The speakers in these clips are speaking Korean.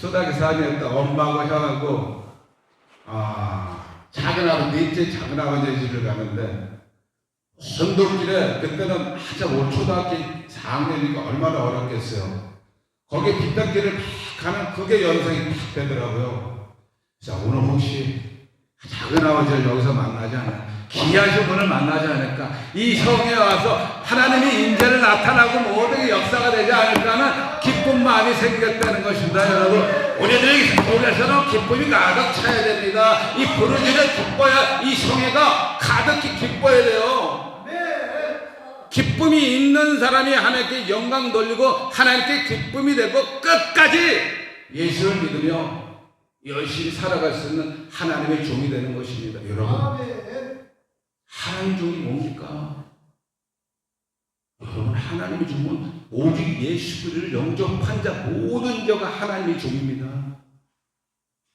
초등학교 4학년 때 엄마하고 형하고 작은아버지, 넷째 작은아버지 집을 가는데 언덕길에 그때는 한참 초등학교 4학년이니까 얼마나 어렵겠어요. 거기 빗단길을 막 가면 그게 연상이 딱 되더라고요. 자, 오늘 혹시 작은아버지를 여기서 만나지 않을까? 귀하신 분을 만나지 않을까? 이 성에 와서 하나님의 인재를 나타나고 모든 게 역사가 되지 않을까 하는 기쁜 마음이 생겼다는 것입니다. 여러분, 우리들의 속에서는 기쁨이 가득 차야 됩니다. 이 부르짖을 기뻐야, 이 성회가 가득히 기뻐야 돼요. 기쁨이 있는 사람이 하나님께 영광 돌리고 하나님께 기쁨이 되고 끝까지 예수를 믿으며 열심히 살아갈 수 있는 하나님의 종이 되는 것입니다. 여러분, 하나님의 종이 뭡니까? 여러분, 하나님의 종은 오직 예수 그리스도를 영접한 자 모든 자가 하나님의 종입니다.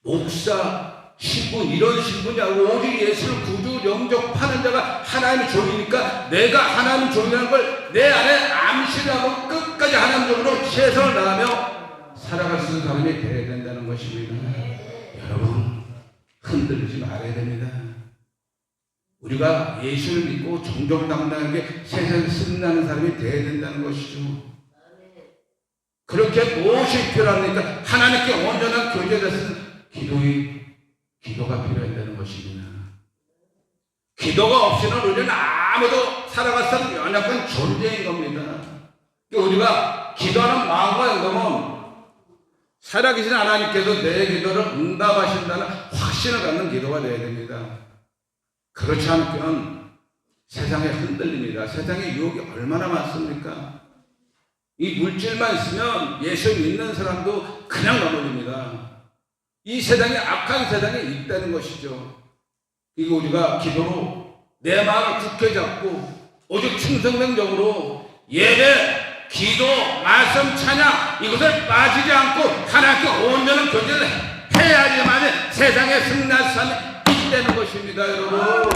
목사, 신분, 이런 신분이 아니고 오직 예수를 구주 영접하는 자가 하나님의 종이니까 내가 하나님의 종이라는 걸 내 안에 암시하고 끝까지 하나님의 종으로 최선을 다하며 살아갈 수 있는 사람이 되어야 된다는 것입니다. 여러분, 흔들리지 말아야 됩니다. 우리가 예수를 믿고 정정당당하게 세상에 승리하는 사람이 되어야 된다는 것이죠. 그렇게 무엇이 필요합니까? 하나님께 온전한 교제가 있는 기도가 필요하다는 것입니다. 기도가 없이는 우리는 아무도 살아갈 수 없는 연약한 존재인 겁니다. 우리가 기도하는 마음과 행동은 살아계신 하나님께서 내 기도를 응답하신다는 확신을 갖는 기도가 되어야 됩니다. 그렇지 않으면 세상에 흔들립니다. 세상에 유혹이 얼마나 많습니까? 이 물질만 있으면 예수 믿는 사람도 그냥 넘어집니다. 이 세상에 악한 세상에 있다는 것이죠. 이거 우리가 기도로 내 마음을 굳게 잡고 오직 충성맹적으로 예배, 기도, 말씀, 찬양 이것을 빠지지 않고 하나님께 온전한 교제를 해야지만 세상에 승리할 사람이 있다는 것입니다. 여러분,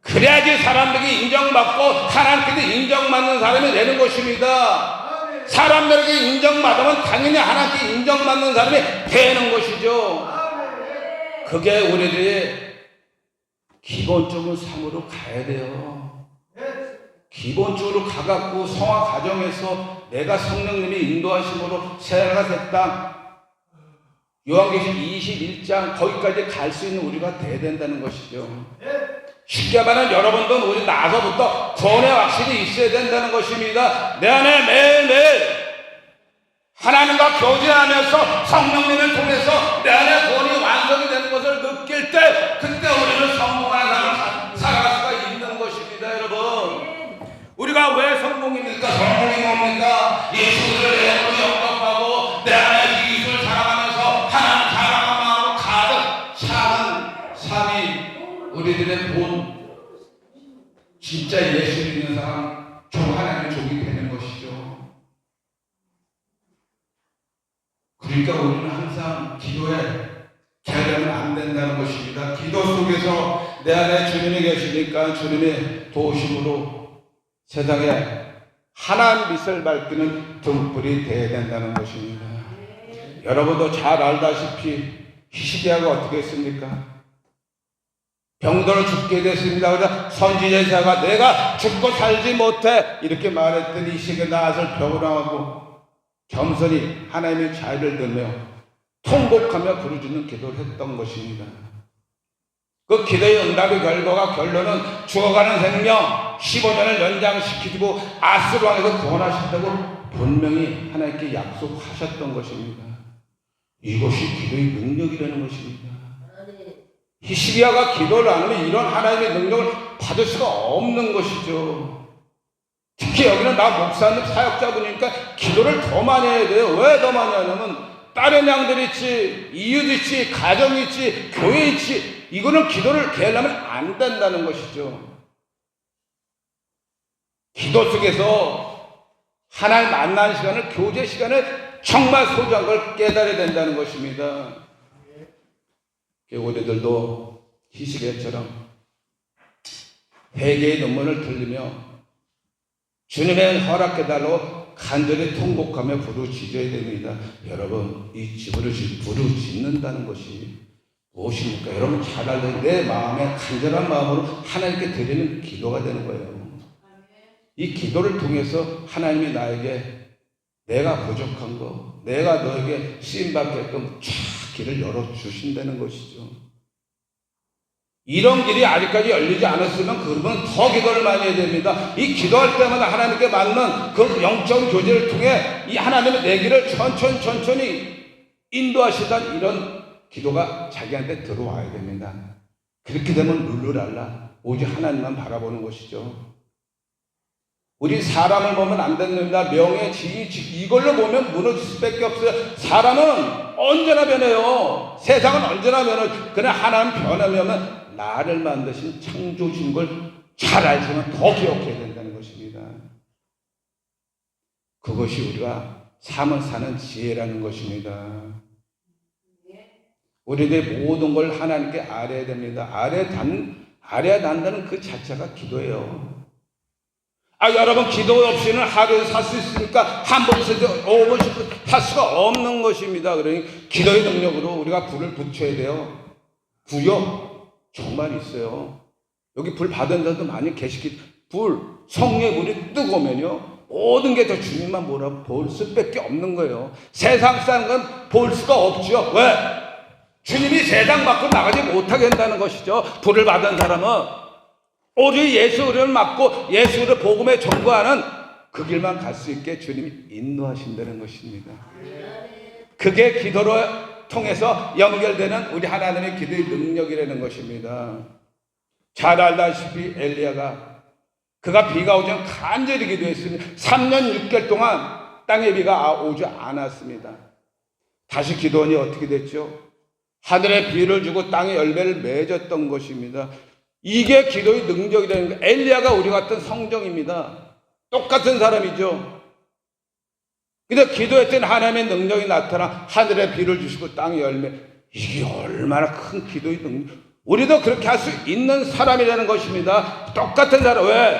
그래야지 사람들에게 인정받고 하나님께도 인정받는 사람이 되는 것입니다. 사람들에게 인정받으면 당연히 하나님께 인정받는 사람이 되는 것이죠. 그게 우리들의 기본적인 삶으로 가야 돼요. 기본적으로 가갖고 성화 과정에서 내가 성령님의 인도하심으로 새해가 됐다. 요한계시록 21장 거기까지 갈 수 있는 우리가 돼야 된다는 것이죠. 쉽게 말하면 여러분도 우리 나서부터 구원의 확신이 있어야 된다는 것입니다. 내 안에 매일매일 하나님과 교제하면서 성령님을 통해서 내 안에 구원이 완성이 되는 것을 느낄 때 그때 우리는 성공한 삶을 살아갈 수가 있는 것입니다. 여러분, 우리가 왜 성공입니까? 성공이 뭡니까? 예수를 내 안으로 영접하고 내 안에 예수를 사랑하면서 하나님 사랑하는 마음으로 가득 차는 삶이 우리들의 본 진짜 예수 믿는 사람 하나님의 종이 되는 것이죠. 그러니까 우리는 항상 기도에 게으르면 안 된다는 것입니다. 기도 속에서 내 안에 주님이 계시니까 주님의 도우심으로 세상에 하나님 빛을 밝히는 등불이 되어야 된다는 것입니다. 여러분도 잘 알다시피 히스기야가 어떻게 했습니까? 병들어 죽게 됐습니다. 그래서 선지자가 내가 죽고 살지 못해 이렇게 말했더니 히스기야 나아서 병을 하고 겸손히 하나님의 자유를 들며 통곡하며 부르짖는 기도를 했던 것입니다. 그 기도의 응답의 결론은 죽어가는 생명 15년을 연장시키고 아스루 왕에서 구원하신다고 분명히 하나님께 약속하셨던 것입니다. 이것이 기도의 능력이라는 것입니다. 히스기야가 기도를 안 하면 이런 하나님의 능력을 받을 수가 없는 것이죠. 특히 여기는 나 목사님 사역자분이니까 기도를 더 많이 해야 돼요. 왜 더 많이 하냐면 다른 양들 있지, 이웃 있지, 가정 있지, 교회 있지, 이거는 기도를 게을리하면 안 된다는 것이죠. 기도 속에서 하나님 만나는 시간을, 교제 시간을 정말 소중한 걸 깨달아야 된다는 것입니다. 우리들도 히스기야처럼 회개의 눈물을 들리며 주님의 허락해달라고 간절히 통곡하며 부르짖어야 됩니다. 여러분, 이 부르짖는다는 것이 무엇입니까? 여러분 잘 알아요. 내 마음에 간절한 마음으로 하나님께 드리는 기도가 되는 거예요. 이 기도를 통해서 하나님이 나에게 내가 부족한 거, 내가 너에게 쓰임받게끔 쫙 길을 열어주신다는 것이죠. 이런 길이 아직까지 열리지 않았으면 그러면 더 기도를 많이 해야 됩니다. 이 기도할 때마다 하나님께 맞는 그 영적 교제를 통해 이 하나님의 내 길을 천천히 인도하시던 이런 기도가 자기한테 들어와야 됩니다. 그렇게 되면 룰루랄라 오직 하나님만 바라보는 것이죠. 우리 사람을 보면 안 됩니다. 명예, 지위, 이걸로 보면 무너질 수밖에 없어요. 사람은 언제나 변해요. 세상은 언제나 변해요. 그러나 하나님 변하면 나를 만드신 창조주신 걸 잘 알지만 더 기억해야 된다는 것입니다. 그것이 우리가 삶을 사는 지혜라는 것입니다. 우리들의 모든 걸 하나님께 알아야 됩니다. 알아야 한다는 그 자체가 기도예요. 여러분, 기도 없이는 하루에 살 수 있습니까? 한 번씩, 5번씩 살 수가 없는 것입니다. 그러니 기도의 능력으로 우리가 불을 붙여야 돼요. 구역 정말 있어요. 여기 불 받은 자도 많이 계시기, 성령의 불이 뜨거우면요, 모든 게 다 주님만 볼 수밖에 없는 거예요. 세상 사는 건 볼 수가 없죠. 왜? 주님이 세상 밖으로 나가지 못하게 한다는 것이죠. 불을 받은 사람은 오직 예수를 맡고 예수를 복음에 전거하는 그 길만 갈 수 있게 주님이 인도하신다는 것입니다. 그게 기도로 통해서 연결되는 우리 하나님의 기도의 능력이라는 것입니다. 잘 알다시피 엘리야가 그가 비가 오지 않고 간절히 기도했습니다. 3년 6개월 동안 땅에 비가 오지 않았습니다. 다시 기도하니 어떻게 됐죠? 하늘에 비를 주고 땅에 열매를 맺었던 것입니다. 이게 기도의 능력이라는 거예요. 엘리야가 우리 같은 성정입니다. 똑같은 사람이죠. 근데 기도했더니 하나님의 능력이 나타나 하늘에 비를 주시고 땅에 열매. 이게 얼마나 큰 기도의 능력. 우리도 그렇게 할 수 있는 사람이라는 것입니다. 똑같은 사람. 왜?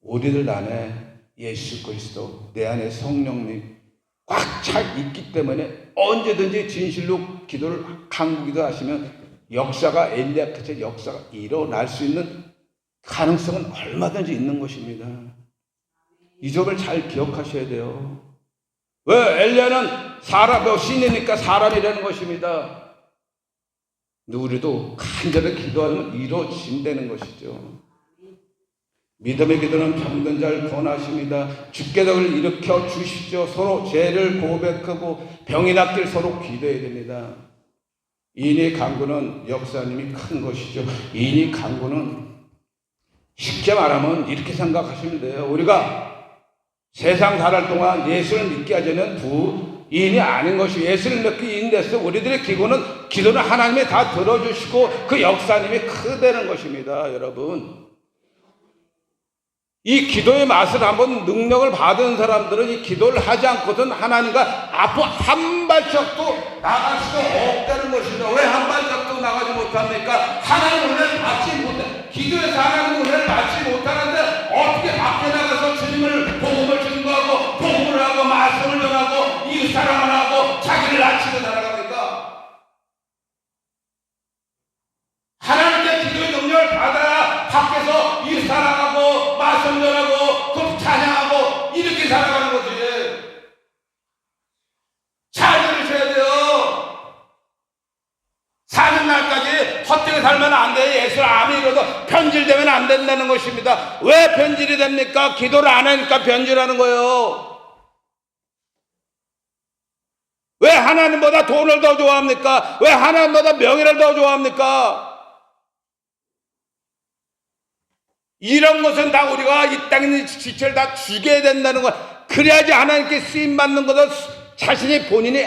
우리들 안에 예수 그리스도, 내 안에 성령님 꽉 차 있기 때문에 언제든지 진실로 기도를 간구기도 하시면 역사가 엘리야처럼 역사가 일어날 수 있는 가능성은 얼마든지 있는 것입니다. 이 점을 잘 기억하셔야 돼요. 왜? 엘리야는 신이니까 사람이라는 것입니다. 우리도 간절히 기도하면 이루어진다는 것이죠. 믿음의 기도는 병든 자를 구원하십니다. 주께서 일으켜 주십시오. 서로 죄를 고백하고 병이 낫길 서로 기도해야 됩니다. 인의 간구는 역사님이 큰 것이죠. 인의 간구는 쉽게 말하면 이렇게 생각하시면 돼요. 우리가 세상 살할 동안 예수를 믿게 하자는 부인이 아닌 것이 예수를 믿기 인데서 우리들의 기도는 하나님이 다 들어주시고 그 역사님이 크다는 것입니다. 여러분, 이 기도의 맛을 한번 능력을 받은 사람들은 이 기도를 하지 않고선 하나님과 앞으로 한 발짝도 나갈 수가 없다는 것입니다. 왜 한 발짝도 나가지 못합니까? 하나님 은혜를 받지 못해. 기도에서 하나님 은혜를 받지 못하는데 어떻게 밖에 나가서 주님을 복음을 증거하고 복음을 하고 말씀을 전하고 이웃 사랑을 하고 자기를 낮추고 살아갑니까? 하나님께 기도의 능력을 받아야 밖에서 이웃 사랑하고 말씀 전하고 그 찬양하고 이렇게 살아가는 거지. 잘 들으셔야 돼요. 사는 날까지 헛되게 살면 안 돼요. 예수를 아무리 이뤄도 변질되면 안 된다는 것입니다. 왜 변질이 됩니까? 기도를 안 하니까 변질하는 거예요. 왜 하나님보다 돈을 더 좋아합니까? 왜 하나님보다 명예를 더 좋아합니까? 이런 것은 다 우리가 이 땅에 있는 지체를 다 죽여야 된다는 것. 그래야지 하나님께 쓰임받는 것을 자신이 본인이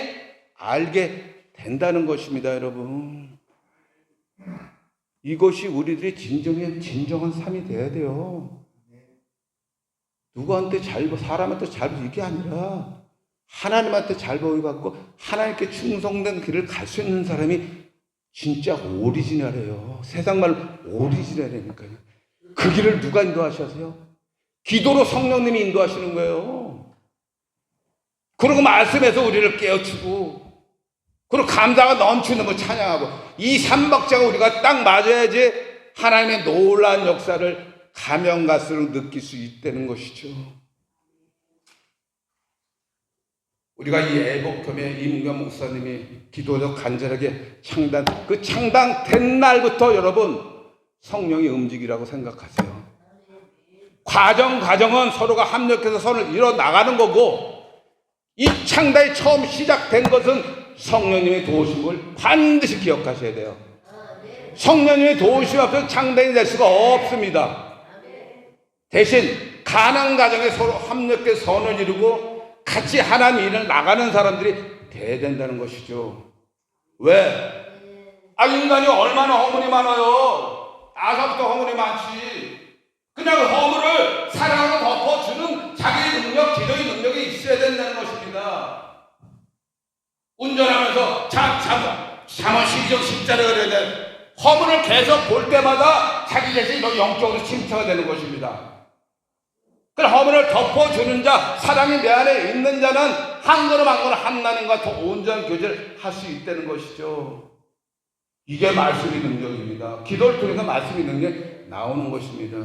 알게 된다는 것입니다. 여러분, 이것이 우리들의 진정한 삶이 돼야 돼요. 누구한테 사람한테 잘 보이고 이게 아니라 하나님한테 잘 보이고 하나님께 충성된 길을 갈 수 있는 사람이 진짜 오리지널이에요. 세상 말로 오리지널이니까요. 그 길을 누가 인도하셔서요? 기도로 성령님이 인도하시는 거예요. 그리고 말씀에서 우리를 깨우치고, 그리고 감사가 넘치는 걸 찬양하고, 이 삼박자가 우리가 딱 맞아야지 하나님의 놀라운 역사를 가면 갈수록 느낄 수 있다는 것이죠. 우리가 이 애복함에 이문경 목사님이 기도로 간절하게 창당된 날부터 여러분 성령이 움직이라고 생각하세요. 과정은 서로가 합력해서 선을 이뤄 나가는 거고, 이 창단이 처음 시작된 것은 성령님의 도우심을 반드시 기억하셔야 돼요. 성령님의 도우심 앞에서 창단이 될 수가 없습니다. 대신 가난 가정에 서로 합력해서 선을 이루고 같이 하나님 일을 나가는 사람들이 돼야 된다는 것이죠. 왜? 인간이 얼마나 허물이 많아요. 아까부터 허물이 많지. 그냥 허물을 사랑으로 덮어주는 자기의 능력, 기도의 능력이 있어야 된다는 것입니다. 운전하면서 잠깐 시정 십자를 그려야 돼. 허물을 계속 볼 때마다 자기 자신이 더 영적으로 침체가 되는 것입니다. 그 허물을 덮어주는 자, 사랑이 내 안에 있는 자는 한 걸음 한 걸음 하나님과 더 온전한 교제를 할 수 있다는 것이죠. 이게 말씀의 능력입니다. 기도를 통해서 말씀의 능력이 나오는 것입니다.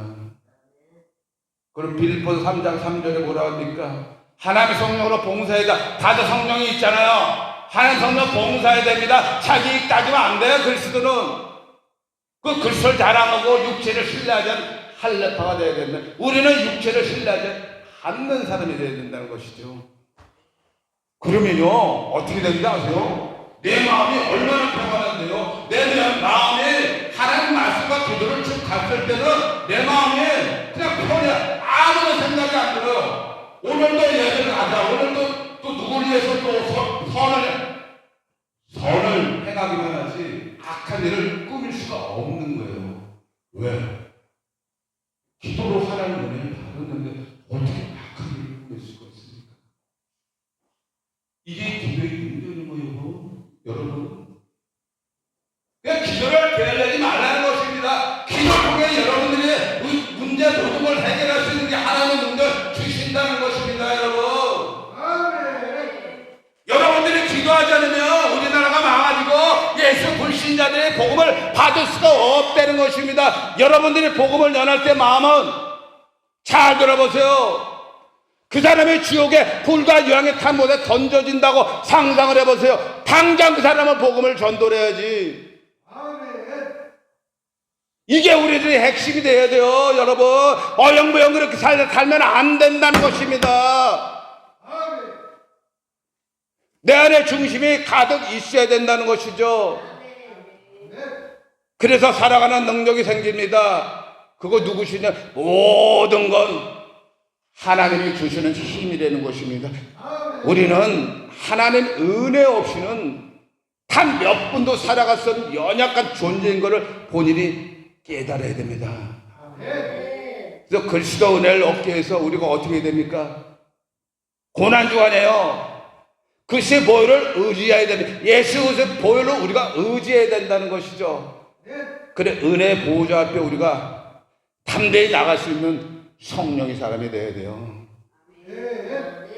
그럼 빌립보서 3장 3절에 뭐라 합니까? 하나님의 성령으로 봉사해야, 다들 성령이 있잖아요. 하나님 성령 봉사해야 됩니다. 자기 익 따지면 안 돼요. 그리스도는 그 그리스도를 자랑하고 육체를 신뢰하지 않는 할례파가 되어야 된다. 우리는 육체를 신뢰하지 않는 사람이 되어야 된다는 것이죠. 그러면요 어떻게 되는지 아세요? 내 마음이 얼마나 평안한데요. 내 마음에 하나님 말씀과 기도를 쭉 갔을 때는 내 마음에 그냥 편해. 아무런 생각이 안 들어요. 오늘도 예배를 가자. 오늘도 또 누구를 위해서 또 선을 행하기만 하지 악한 일을 꾸밀 수가 없는 거예요. 왜? 기도로 하나님 은혜를 받았는데 어떻게 악한 일을 꾸밀 수가 있습니까? 이게 기도의 능력인 거예요, 여러분. 그냥 기도를 게을리하지 말라는 것입니다. 기도를 통해 여러분들이 문제 모든 걸 해결할 수 있는 게 하나님의 능력을 주신다는 것입니다, 여러분. 여러분들이 기도하지 않으면 우리나라가 망가지고 예수 불신자들의 복음을 받을 수가 없다는 것입니다. 여러분들이 복음을 전할 때 마음은 잘 들어보세요. 그 사람이 지옥에 불과 유황의 탄 못에 던져진다고 상상을 해보세요. 당장 그 사람은 복음을 전도해야지. 이게 우리들의 핵심이 돼야 돼요, 여러분. 어영부영 그렇게 살면 안 된다는 것입니다. 내 안에 중심이 가득 있어야 된다는 것이죠. 그래서 살아가는 능력이 생깁니다. 그거 누구시냐? 모든 건 하나님이 주시는 힘이라는 것입니다. 우리는 하나님 은혜 없이는 단 몇 분도 살아갈 수 없는 연약한 존재인 것을 본인이 깨달아야 됩니다. 그래서 그리스도 은혜를 얻기 위해서 우리가 어떻게 됩니까? 고난주간에요. 그리스도의 보혈을 의지해야 됩니다. 예수 그리스도의 보혈로 우리가 의지해야 된다는 것이죠. 그래 은혜의 보호자 앞에 우리가 담대히 나갈 수 있는 성령의 사람이 되어야 돼요.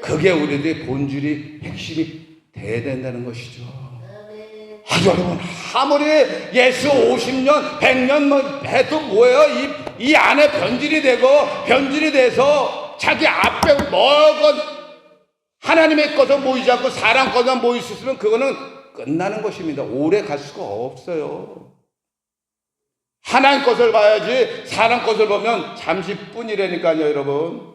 그게 우리들의 본질이 핵심이 되어야 된다는 것이죠. 여러분 아무리 예수 50년 100년 해도 뭐예요? 이 안에 변질이 돼서 자기 앞에 먹은 하나님의 것을 모이지 않고 사람 것만 모일 수 있으면 그거는 끝나는 것입니다. 오래 갈 수가 없어요. 하나님 것을 봐야지 사람 것을 보면 잠시뿐이라니까요, 여러분.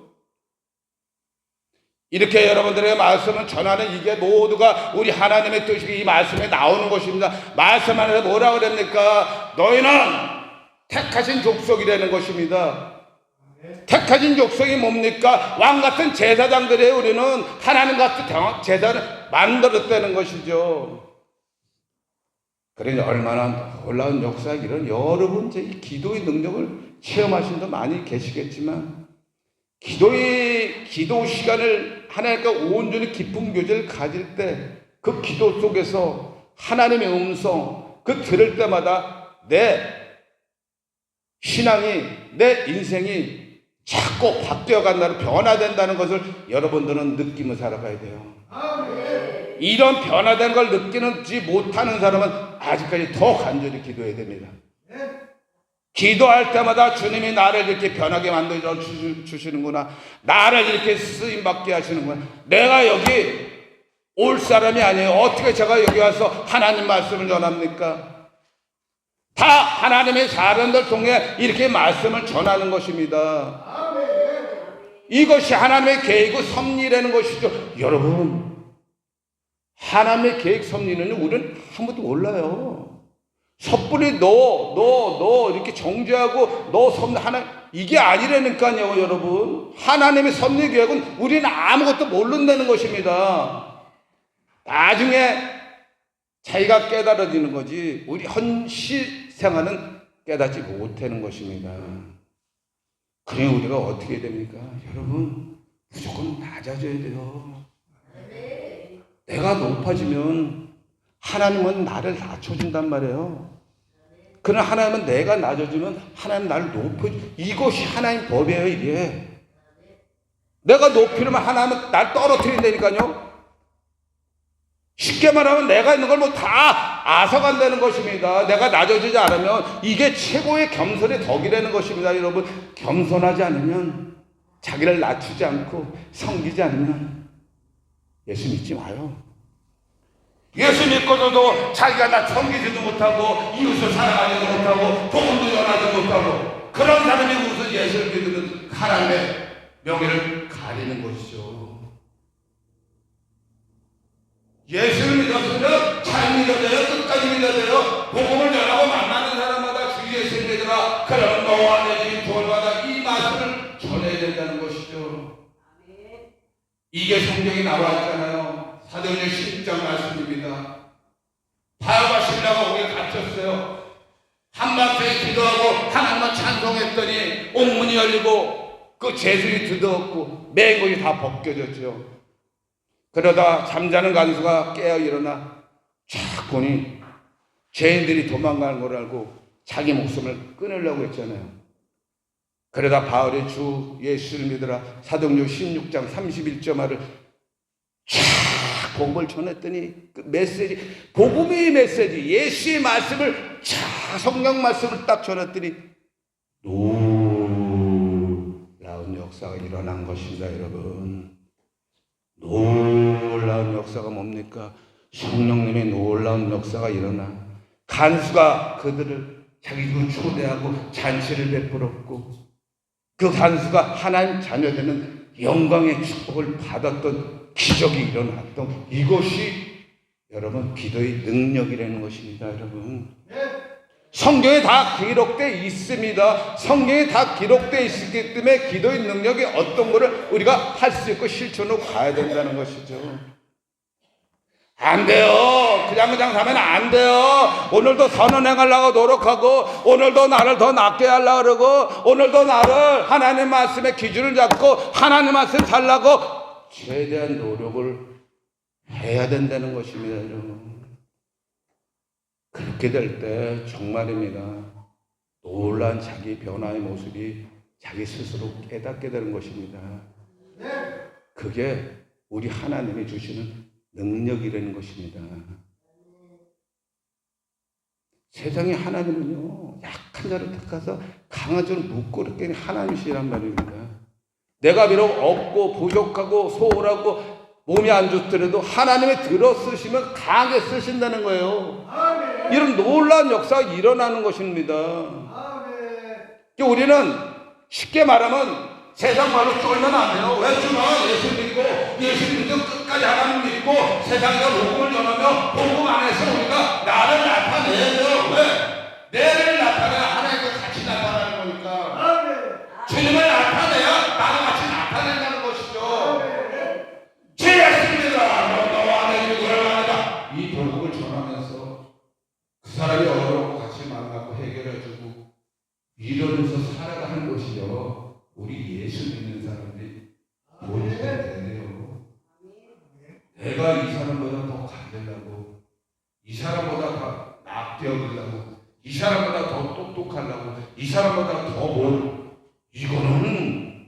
이렇게 여러분들의 말씀을 전하는 이게 모두가 우리 하나님의 뜻이 이 말씀에 나오는 것입니다. 말씀 안에서 뭐라고 그럽니까? 너희는 택하신 족속이라는 것입니다. 택하신 족속이 뭡니까? 왕같은 제사장들이에요. 우리는 하나님 같은 제사를 만들었다는 것이죠. 그러니 얼마나 놀라운 역사가 이런 여러분 제 기도의 능력을 체험하신 분도 많이 계시겠지만 기도 시간을 하나님과 온전히 깊은 교제를 가질 때 그 기도 속에서 하나님의 음성 그 들을 때마다 내 신앙이 내 인생이 자꾸 바뀌어 간다는, 변화된다는 것을 여러분들은 느끼며 살아가야 돼요. 이런 변화된 걸 느끼지 못하는 사람은 아직까지 더 간절히 기도해야 됩니다. 기도할 때마다 주님이 나를 이렇게 변하게 만들어 주시는구나, 나를 이렇게 쓰임받게 하시는구나, 내가 여기 올 사람이 아니에요. 어떻게 제가 여기 와서 하나님 말씀을 전합니까? 다 하나님의 사람들 통해 이렇게 말씀을 전하는 것입니다. 이것이 하나님의 계획이고 섭리라는 것이죠. 여러분, 하나님의 계획 섭리는 우리는 아무도 몰라요. 섣불리 너 이렇게 정죄하고 너 섭리 하나, 이게 아니라니까요. 여러분, 하나님의 섭리 계획은 우리는 아무것도 모른다는 것입니다. 나중에 자기가 깨달아지는 거지, 우리 현실 생활은 깨닫지 못하는 것입니다. 그래 우리가 어떻게 해야 됩니까? 여러분, 무조건 낮아져야 돼요. 내가 높아지면 하나님은 나를 낮춰준단 말이에요. 그러나 하나님은 내가 낮아지면 하나님 나를 높여줘. 이것이 하나님 법이에요. 이게 내가 높이려면 하나님은 날 떨어뜨린다니까요. 쉽게 말하면 내가 있는 걸 뭐 다 앗아간다는 것입니다. 내가 낮아지지 않으면 이게 최고의 겸손의 덕이라는 것입니다. 여러분, 겸손하지 않으면, 자기를 낮추지 않고 섬기지 않으면 예수 믿지 마요. 예수 믿고도 자기가 나 섬기지도 못하고 이웃을 사랑하지도 못하고 복음도 전하지 못하고 그런 사람이 무슨 예수를 믿는 하나님의 명예를 가리는 것이죠. 예수를 믿었으면 잘 믿어야 돼요. 끝까지 믿어야 돼요. 복음을 전하고 만나는 사람마다 주 예수를 믿으라. 그러면 너와 내 집 돌마다 이 말씀을 전해야 된다는 것이죠. 이게 성경에 나와 있잖아요. 사도행전 10장 말씀입니다. 바울과 실라가 옥에 갇혔어요. 한밤새 기도하고 하나님만 찬송했더니 옥문이 열리고 그 죄수이 드러웠고 맨 것이 다 벗겨졌죠. 그러다 잠자는 간수가 깨어 일어나 쫙 보니 죄인들이 도망가는 걸 알고 자기 목숨을 끊으려고 했잖아요. 그러다 바울이 주 예수를 믿으라 사도행전 16장 31절을 쫙 복음을 전했더니 그 메시지, 복음의 메시지, 예수의 말씀을 쫙 성경 말씀을 딱 전했더니 놀라운 역사가 일어난 것입니다. 여러분, 놀라운 역사가 뭡니까? 성령님의 놀라운 역사가 일어나 간수가 그들을 자기도 초대하고 잔치를 베풀었고 그 간수가 하나님 자녀되는 영광의 축복을 받았던 기적이 일어났던, 이것이 여러분 기도의 능력이라는 것입니다. 여러분, 성경에 다 기록되어 있습니다. 성경에 다 기록되어 있기 때문에 기도의 능력이 어떤 것을 우리가 할 수 있고 실천으로 가야 된다는 것이죠. 안 돼요. 그냥 사면 안 돼요. 오늘도 선언 행하려고 노력하고 오늘도 나를 더 낫게 하려고 그러고 오늘도 나를 하나님 말씀의 기준을 잡고 하나님 말씀 살라고 최대한 노력을 해야 된다는 것입니다. 여러분, 그렇게 될 때 정말입니다. 놀란 자기 변화의 모습이 자기 스스로 깨닫게 되는 것입니다. 그게 우리 하나님이 주시는 능력이라는 것입니다. 세상에 하나님은요, 약한 자를 택해서 강한 자를 묶고 이렇게 하나님이시란 말입니다. 내가 비록 없고 부족하고 소홀하고 몸이 안 좋더라도 하나님이 들어 쓰시면 강하게 쓰신다는 거예요. 아멘. 이런 놀라운 역사가 일어나는 것입니다. 아멘. 우리는 쉽게 말하면 세상 말로 쫄면 안 돼요. 왜 쫄면? 예수 믿고 예수 믿고 끝까지 하나님 믿고 세상에서 복음을 전하며 복음 안에서 우리가 나를 나타내야 돼요. 왜? 내를 나타내야 하나님과 같이 나타나는 거니까. 아멘. 주님을 나타내야 나랑 같이 나타낸다는 것이죠. 제 예수님이라 너와 내 믿으라 하니까 이 복음을 전하면서 그 사람이 어려워 같이 만나고 해결해주고 이러면서 살아가는 것이죠. 우리 예수 믿는 사람들이 모여야 돼요. 내가 이 사람보다 더 강대하고 이 사람보다 더 낙되어지려고 이 사람보다 더 똑똑하려고 이 사람보다 더 이거는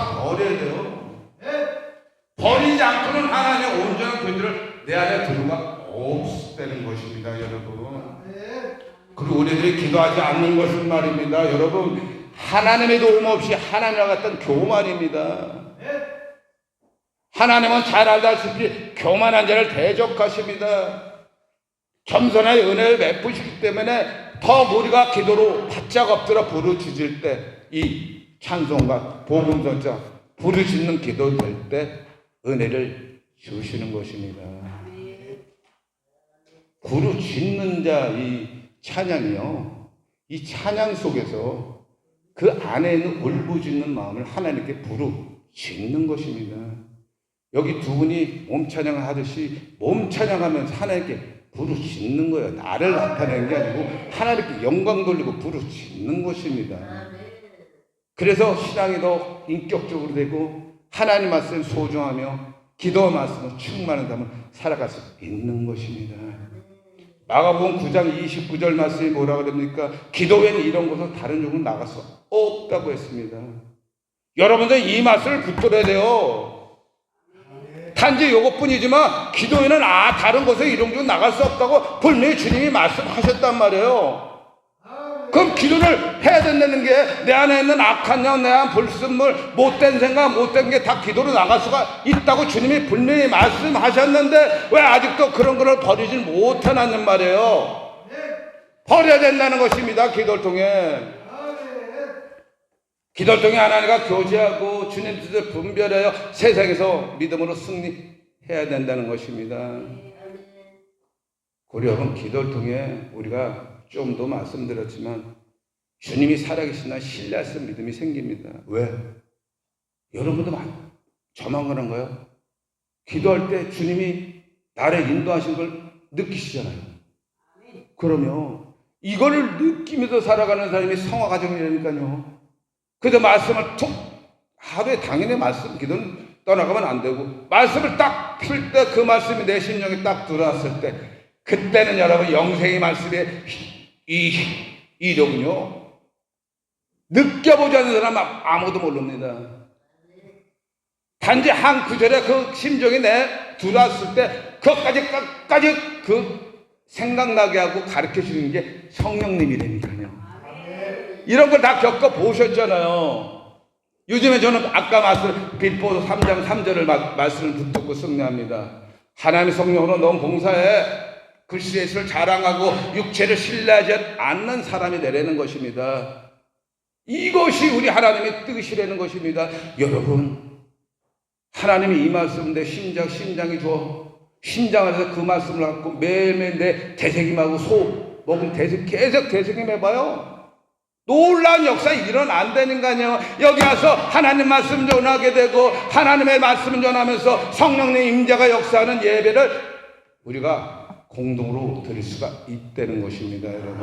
다 버려야 돼요. 버리지 않고는 하나님의 온전한 교제를 내 안에 들어가 없다는 것입니다, 여러분. 그리고 우리들이 기도하지 않는 것은 말입니다, 여러분, 하나님의 도움 없이 하나님과 같은 교만입니다. 하나님은 잘 알다시피 교만한 자를 대적하십니다. 겸손의 은혜를 베푸시기 때문에 더 우리가 기도로 바짝 엎드려 부르짖을 때 이 찬송과 복음전자 부르짖는 기도 될 때 은혜를 주시는 것입니다. 부르짖는 자 이 찬양이요, 이 찬양 속에서 그 안에 있는 울부짖는 마음을 하나님께 부르짖는 것입니다. 여기 두 분이 몸 찬양을 하듯이 몸 찬양하면서 하나님께 부르짖는 거예요. 나를 나타내는 게 아니고 하나님께 영광 돌리고 부르짖는 것입니다. 그래서 신앙이 더 인격적으로 되고 하나님 말씀을 소중하며 기도 말씀을 충만한 삶을 살아갈 수 있는 것입니다. 마가복음 9장 29절 말씀이 뭐라 그럽니까? 기도 외에는 이런 곳으로 다른 쪽으로 나갈 수 없다고 했습니다. 여러분들 이 말씀을 붙들어야 돼요. 단지 이것뿐이지만 기도에는 다른 곳에 이런 쪽으로 나갈 수 없다고 분명히 주님이 말씀하셨단 말이에요. 그럼 기도를 해야 된다는 게 내 안에 있는 악한 영, 내 안 불순물, 못된 생각, 못된 게 다 기도로 나갈 수가 있다고 주님이 분명히 말씀하셨는데 왜 아직도 그런 거를 버리질 못하는 말이에요. 버려야 된다는 것입니다. 기도를 통해. 기도를 통해 하나님과 교제하고 주님 뜻을 분별하여 세상에서 믿음으로 승리해야 된다는 것입니다. 우리 여러분, 기도를 통해 우리가 좀 더 말씀드렸지만 주님이 살아계신다는 신뢰할 수 있는 믿음이 생깁니다. 왜? 여러분도 저만 그런가요? 기도할 때 주님이 나를 인도하신 걸 느끼시잖아요. 그러면 이거를 느끼면서 살아가는 사람이 성화과정이라니까요. 그래서 말씀을 하루에 당연히 말씀, 기도는 떠나가면 안 되고 말씀을 딱 풀 때 그 말씀이 내 심령에 딱 들어왔을 때 그때는 여러분 영생의 말씀의 이력은요 느껴보지 않는 사람 아무도 모릅니다. 단지 한 구절에 그 심정이 내 들어왔을 때 그것까지 끝까지 그 생각나게 하고 가르쳐 주는 게 성령님이라니까요. 이런 걸 다 겪어보셨잖아요. 요즘에 저는 아까 말씀 빌보서 3장 3절을 말씀을 붙잡고 승리합니다. 하나님의 성령으로 너무 봉사해 글씨의 예수를 자랑하고 육체를 신뢰하지 않는 사람이 되라는 것입니다. 이것이 우리 하나님의 뜻이라는 것입니다. 여러분, 하나님이 이 말씀 내 심장이 좋아. 심장 안에서 그 말씀을 갖고 매일매일 내 되새김하고 먹은 계속 되새김해봐요. 놀라운 역사 일어난다는 거 아니에요. 여기 와서 하나님 말씀 전하게 되고 하나님의 말씀 전하면서 성령님 임재가 역사하는 예배를 우리가 공동으로 드릴 수가 있다는 것입니다, 여러분.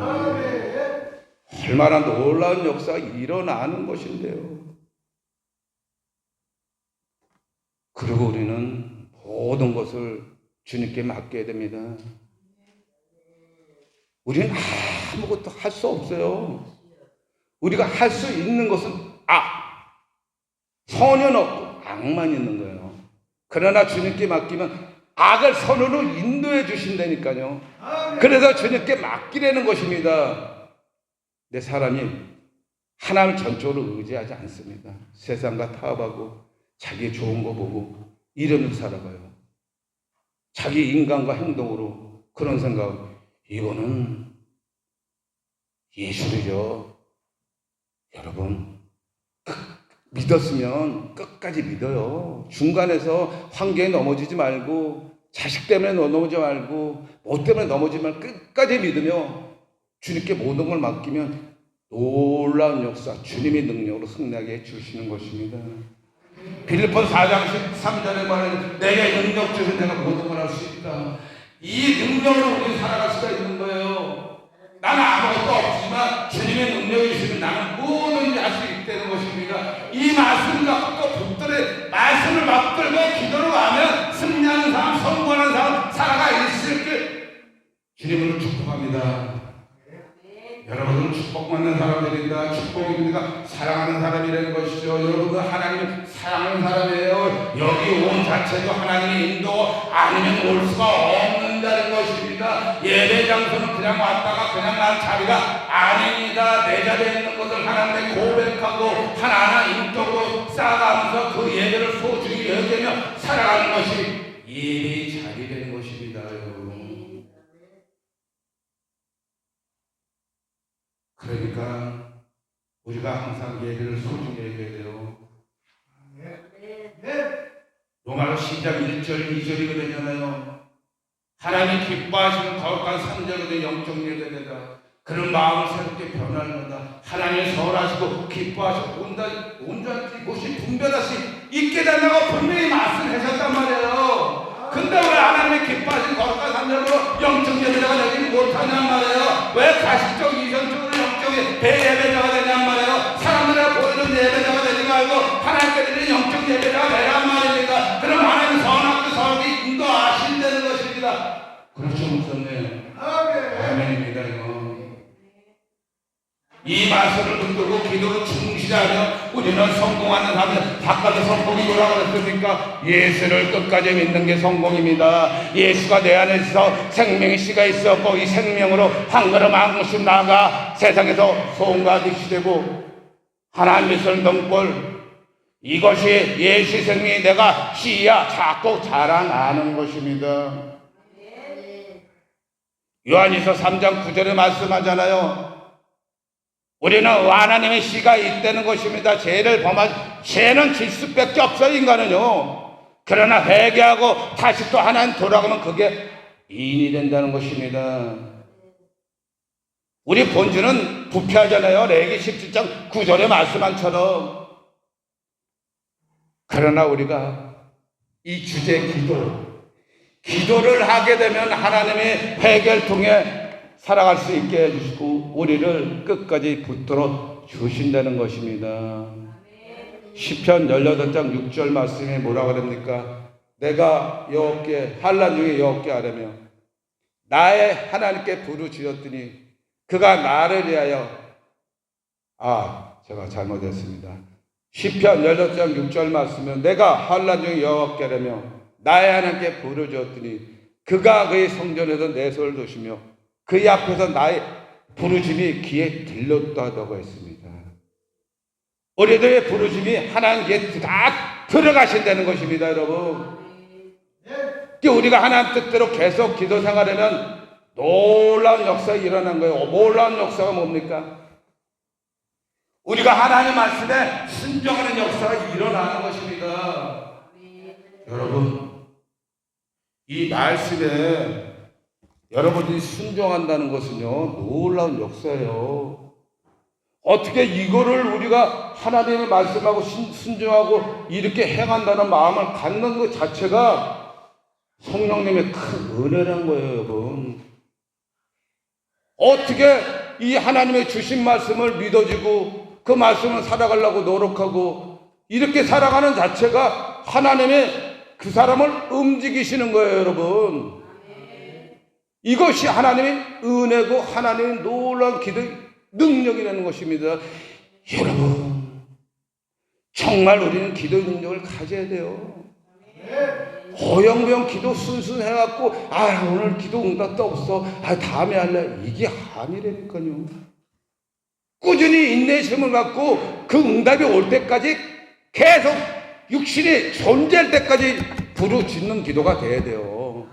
얼마나 놀라운 역사가 일어나는 것인데요. 그리고 우리는 모든 것을 주님께 맡겨야 됩니다. 우리는 아무것도 할 수 없어요. 우리가 할 수 있는 것은 선은 없고 악만 있는 거예요. 그러나 주님께 맡기면 악을 선으로 인도해 주신다니까요. 그래서 주님께 맡기라는 것입니다. 내 사람이 하나님을 전적으로 의지하지 않습니다. 세상과 타협하고 자기 좋은 거 보고 이러면서 살아가요. 자기 인간과 행동으로 그런 생각, 이거는 예술이죠. 여러분, 믿었으면 끝까지 믿어요. 중간에서 환경에 넘어지지 말고 자식 때문에 넘어지지 말고 뭐 때문에 넘어지지 말고 끝까지 믿으며 주님께 모든 걸 맡기면 놀라운 역사, 주님의 능력으로 승리하게 해주시는 것입니다. 빌립보서 4장 13절에 말하는 내게 능력 주신 내가 모든 걸 할 수 있다. 이 능력으로 우리 살아갈 수가 있는 거예요. 나는 아무것도 없지만 주님의 능력이 주시면 나는 뭐든지 할 수 있다는 것입니다. 이 말씀을 갖고 붙들어 말씀을 받들고 기도로 하면 승리하는 사람, 성공하는 사람 살아가 있을 때 주님을 축복합니다. 여러분은 축복받는 사람들입니다. 축복입니다. 사랑하는 사랑하는 사람이라는 것이죠. 여러분, 하나님 사랑하는 사람이에요. 여기 온 자체도 하나님의 인도 아니면 올 수가 없는다는 것입니다. 예배 장소는 그냥 왔다가 그냥 난 자리가 아닙니다. 내 자리에 있는 것을 하나님께 고백하고 하나하나 인격으로 쌓아가면서 그 예배를 소중히 여기며 살아가는 것이 예배의 자리 되는 것입니다. 여러분, 그러니까 우리가 항상 예배를 소중히 여겨야 돼요. 로마서 10장 1절 2절이거든요. 하나님 기뻐하시는 거룩한 상자거든 영적 예배다. 그런 마음을 새롭게 변하는다. 하나님 서울하시고 기뻐하시고 온전히 곳이 분별할 수 있게 된다고 분명히 말씀하셨단 말이에요. 근데 왜 하나님의 기뻐하신 거룩한 상자로 영적 예배자가 되지 못하냔 말이에요. 왜 가식적 이전적으로 영적 대예배자가 되냔 말이에요. 사람들에게 보여준 예배자가 되지 말고 하나님께 드리는 영적 예배자가 되란 말입니다. 그럼 하나님 선하고 선하게 인도하신다는 것입니다. 그렇죠, 목사님? 아멘입니다. 이거 이 말씀을 붙들고 기도로 충실하며 우리는 성공하는 사람. 바깥에 성공이 뭐라고 그랬습니까? 예수를 끝까지 믿는 게 성공입니다. 예수가 내 안에 있어 생명의 씨가 있었고 이 생명으로 한 걸음 한 걸음씩 나아가 세상에서 소원과 득시 되고 하나님의 뜻을 넘볼 이것이 예수 생명이 내가 씨야 자꾸 자라나는 것입니다. 요한일서 3장 9절에 말씀하잖아요. 우리는 하나님의 씨가 있다는 것입니다. 죄를 죄는 질 수밖에 없어요, 인간은요. 그러나 회개하고 다시 또 하나님 돌아가면 그게 인이 된다는 것입니다. 우리 본주는 부패하잖아요. 레위기 17장 9절에 말씀한처럼. 그러나 우리가 이 주제 기도를 하게 되면 하나님의 회개를 통해 살아갈 수 있게 해주시고 우리를 끝까지 붙들어 주신다는 것입니다. 시편 18장 6절 말씀에 뭐라고 그럽니까? 내가 여호와께 환난 중에 여호와께 아뢰며 나의 하나님께 부르짖었더니 그가 나를 위하여 제가 잘못했습니다. 시편 18장 6절 말씀에 내가 환난 중에 여호와께 아뢰며 나의 하나님께 부르짖었더니 그가 그의 성전에서 내 손을 도시며 그의 앞에서 나의 부르짖음이 귀에 들렸다고 했습니다. 우리들의 부르짖음이 하나님께 다 들어가신다는 것입니다, 여러분. 우리가 하나님 뜻대로 계속 기도 생활하면 놀라운 역사가 일어난 거예요. 놀라운 역사가 뭡니까? 우리가 하나님 말씀에 순종하는 역사가 일어나는 것입니다. 여러분, 이 말씀에 여러분들이 순종한다는 것은요, 놀라운 역사예요. 어떻게 이거를 우리가 하나님의 말씀하고 순종하고 이렇게 행한다는 마음을 갖는 것 자체가 성령님의 큰 은혜란 거예요, 여러분. 어떻게 이 하나님의 주신 말씀을 믿어지고 그 말씀을 살아가려고 노력하고 이렇게 살아가는 자체가 하나님의 그 사람을 움직이시는 거예요, 여러분. 이것이 하나님의 은혜고 하나님의 놀라운 기도의 능력이라는 것입니다. 여러분, 정말 우리는 기도의 능력을 가져야 돼요. 어영부영 기도 순순 해갖고 오늘 기도 응답도 없어, 다음에 할래, 이게 아니라니까요. 꾸준히 인내심을 갖고 그 응답이 올 때까지 계속 육신이 존재할 때까지 부르짖는 기도가 돼야 돼요.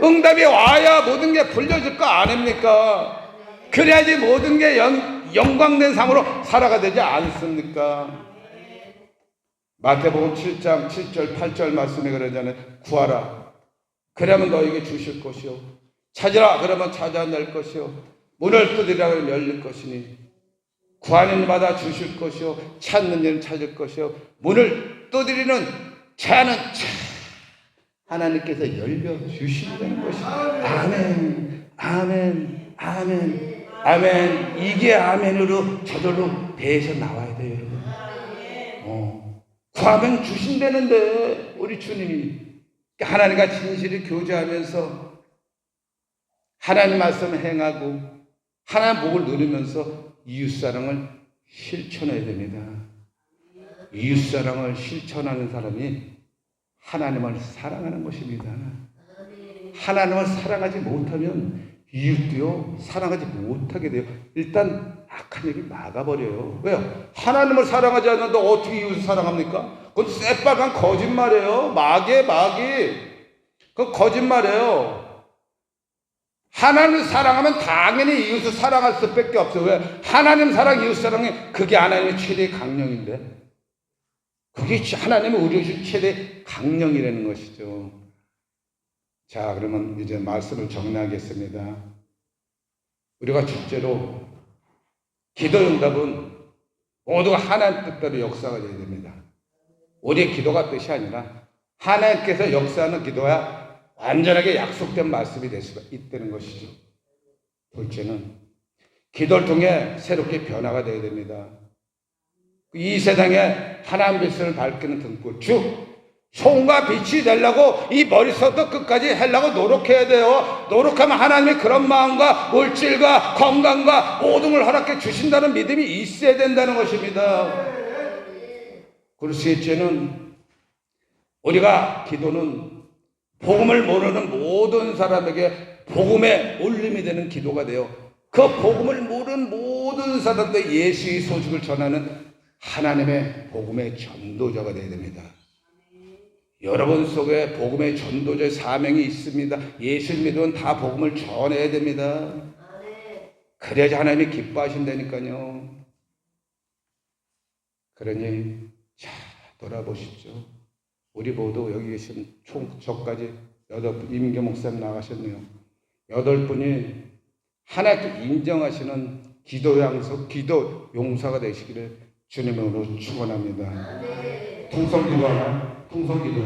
응답이 와야 모든 게 풀려질 거 아닙니까? 그래야지 모든 게 영광된 삶으로 살아가 되지 않습니까? 마태복음 7장 7절 8절 말씀에 그러잖아요. 구하라 그러면 너에게 주실 것이요, 찾으라 그러면 찾아낼 것이요, 문을 두드리라 그러면 열릴 것이니 구하는 이마다 주실 것이요, 찾는 이는 찾을 것이요, 문을 두드리는 자는 하나님께서 열려주신다는 것입니다. 아멘, 아멘, 아멘, 아멘. 이게 아멘으로 저절로 배에서 나와야 돼요. 구하면 주신다는데 우리 주님이 하나님과 진실히 교제하면서 하나님 말씀을 행하고 하나님 복을 누리면서 이웃사랑을 실천해야 됩니다. 이웃사랑을 실천하는 사람이 하나님을 사랑하는 것입니다. 하나님을 사랑하지 못하면 이웃도요 사랑하지 못하게 돼요. 일단 악한 얘기 막아버려요. 왜요? 하나님을 사랑하지 않는데 어떻게 이웃을 사랑합니까? 그건 새빨간 거짓말이에요. 마귀. 그건 거짓말이에요. 하나님을 사랑하면 당연히 이웃을 사랑할 수밖에 없어요. 왜? 하나님 사랑, 이웃 사랑이 그게 하나님의 최대의 강령인데, 그게 하나님이 우리에게 주신 최대의 강령이라는 것이죠. 자, 그러면 이제 말씀을 정리하겠습니다. 우리가 첫째로 기도 응답은 모두가 하나님 뜻대로 역사가 되어야 됩니다. 우리의 기도가 뜻이 아니라 하나님께서 역사하는 기도야 완전하게 약속된 말씀이 될 수가 있다는 것이죠. 둘째는 기도를 통해 새롭게 변화가 되어야 됩니다. 이 세상에 하나님 빛을 밝히는 등불, 즉 손과 빛이 되려고 이 머리서부터 끝까지 하려고 노력해야 돼요. 노력하면 하나님이 그런 마음과 물질과 건강과 모든 걸 허락해 주신다는 믿음이 있어야 된다는 것입니다. 그리고 셋째는 우리가 기도는 복음을 모르는 모든 사람에게 복음의 울림이 되는 기도가 되어 그 복음을 모르는 모든 사람들 예수의 소식을 전하는 하나님의 복음의 전도자가 되어야 됩니다. 여러분 속에 복음의 전도자의 사명이 있습니다. 예수를 믿으면 다 복음을 전해야 됩니다. 그래야지 하나님이 기뻐하신다니까요. 그러니 자 돌아보십시오. 우리 모두 여기 계신 총 저까지 8분, 임경 목사님 나가셨네요. 8분이 하나님께 인정하시는 기도 용사가 되시기를 주님으로 축원합니다. 통성기도 하나? 통성기도요?